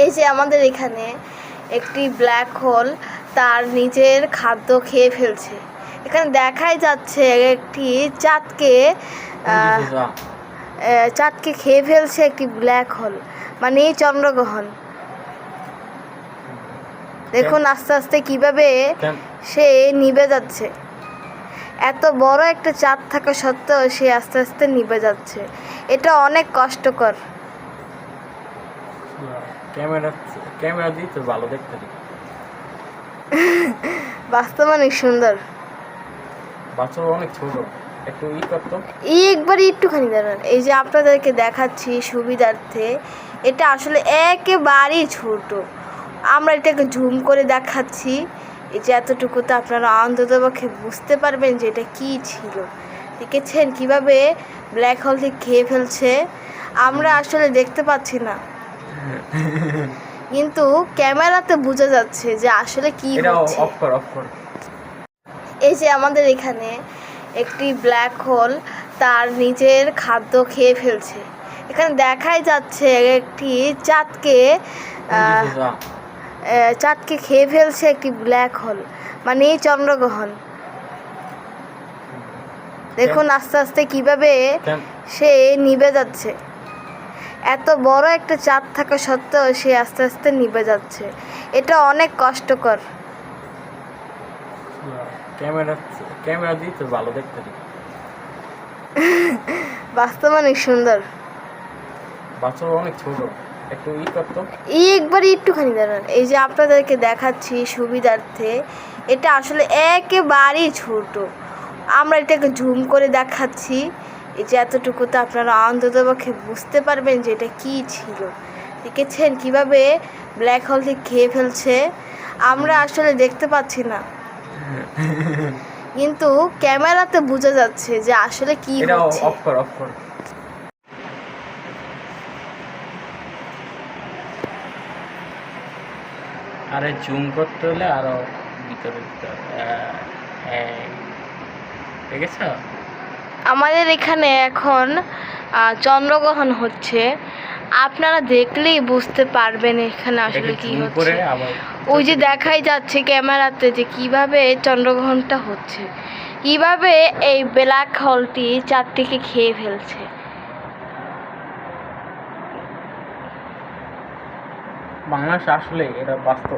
এই যে আমাদের এখানে একটি ব্ল্যাক হোল তার নিজের খাদ্য খেয়ে ফেলছে। এখানে দেখাই যাচ্ছে একটি চাঁদকে খেয়ে ফেলছে একটি ব্ল্যাক হোল, মানে চন্দ্রগ্রহণ। দেখুন আস্তে আস্তে কিভাবে সে নিভে যাচ্ছে। এত বড় একটা চাঁদ থাকা সত্ত্বেও সে আস্তে আস্তে নিভে যাচ্ছে। এটা অনেক কষ্টকর। ক্যামেরা দিয়ে তো ভালো দেখতে দিই। বাস্তবে অনেক সুন্দর। বাচ্চারা অনেক ছোট, একটু করতো একবার একটুখানি দাঁড়ান। এই যে আপনাদেরকে দেখাচ্ছি সুবিধার্থে, এটা আসলে একেবারেই ছোট। আমরা এটাকে জুম করে দেখাচ্ছি। এই যে এতটুকুতে আপনারা অন্ততপক্ষে বুঝতে পারবেন যে এটা কী ছিল। দেখেছেন কিভাবে ব্ল্যাক হোলটি খেয়ে ফেলছে। আমরা আসলে দেখতে পাচ্ছি না, কিন্তু ক্যামেরাতে বোঝা যাচ্ছে যে আসলে কি হচ্ছে। এই যে আমাদের এখানে একটি ব্ল্যাক হোল তার নিজের খাদ্য খেয়ে ফেলছে। এখানে দেখাই যাচ্ছে একটি চাঁদকে খেয়ে ফেলছে একটি ব্ল্যাক হোল, মানে চন্দ্রগ্রহণ। দেখুন আস্তে আস্তে কিভাবে সে নিভে যাচ্ছে। এত বড় একটা চাঁদ থাকা সত্ত্বেও সে আস্তে আস্তে নিভে যাচ্ছে। এটা অনেক কষ্টকর। ক্যামেরা দিয়ে তো ভালো দেখতে দিই। বাস্তবে অনেক সুন্দর। বাচ্চারা অনেক ছোট, একটু করতো একবার একটুখানি দাঁড়ান। এই যে আপনাদেরকে দেখাচ্ছি সুবিধার্থে, এটা আসলে একেবারেই ছোট। আমরা এটাকে জুম করে দেখাচ্ছি। এই যে এতটুকুতে আপনারা অন্ততপক্ষে বুঝতে পারবেন যে এটা কী ছিল। দেখেছেন কিভাবে ব্ল্যাক হোলটি খেয়ে ফেলছে। আমরা আসলে দেখতে পাচ্ছি না, কিন্তু ক্যামেরাতে বোঝা যাচ্ছে যে আসলে কি হচ্ছে। আরে জুম করতে হলে আরো ভিতরে ঠিক আছে। আমাদের এখানে এখন চন্দ্রগ্রহণ হচ্ছে। আপনারা দেখলেই বুঝতে পারবেন এখানে আসলে কি হচ্ছে। ওই যে দেখাই যাচ্ছে ক্যামেরাতে যে কিভাবে চন্দ্রগ্রহণটা হচ্ছে, কিভাবে এই ব্ল্যাক হোলটি চাঁদটিকে খেয়ে ফেলছে। বাংলাদেশ আসলে এটা বাস্তব।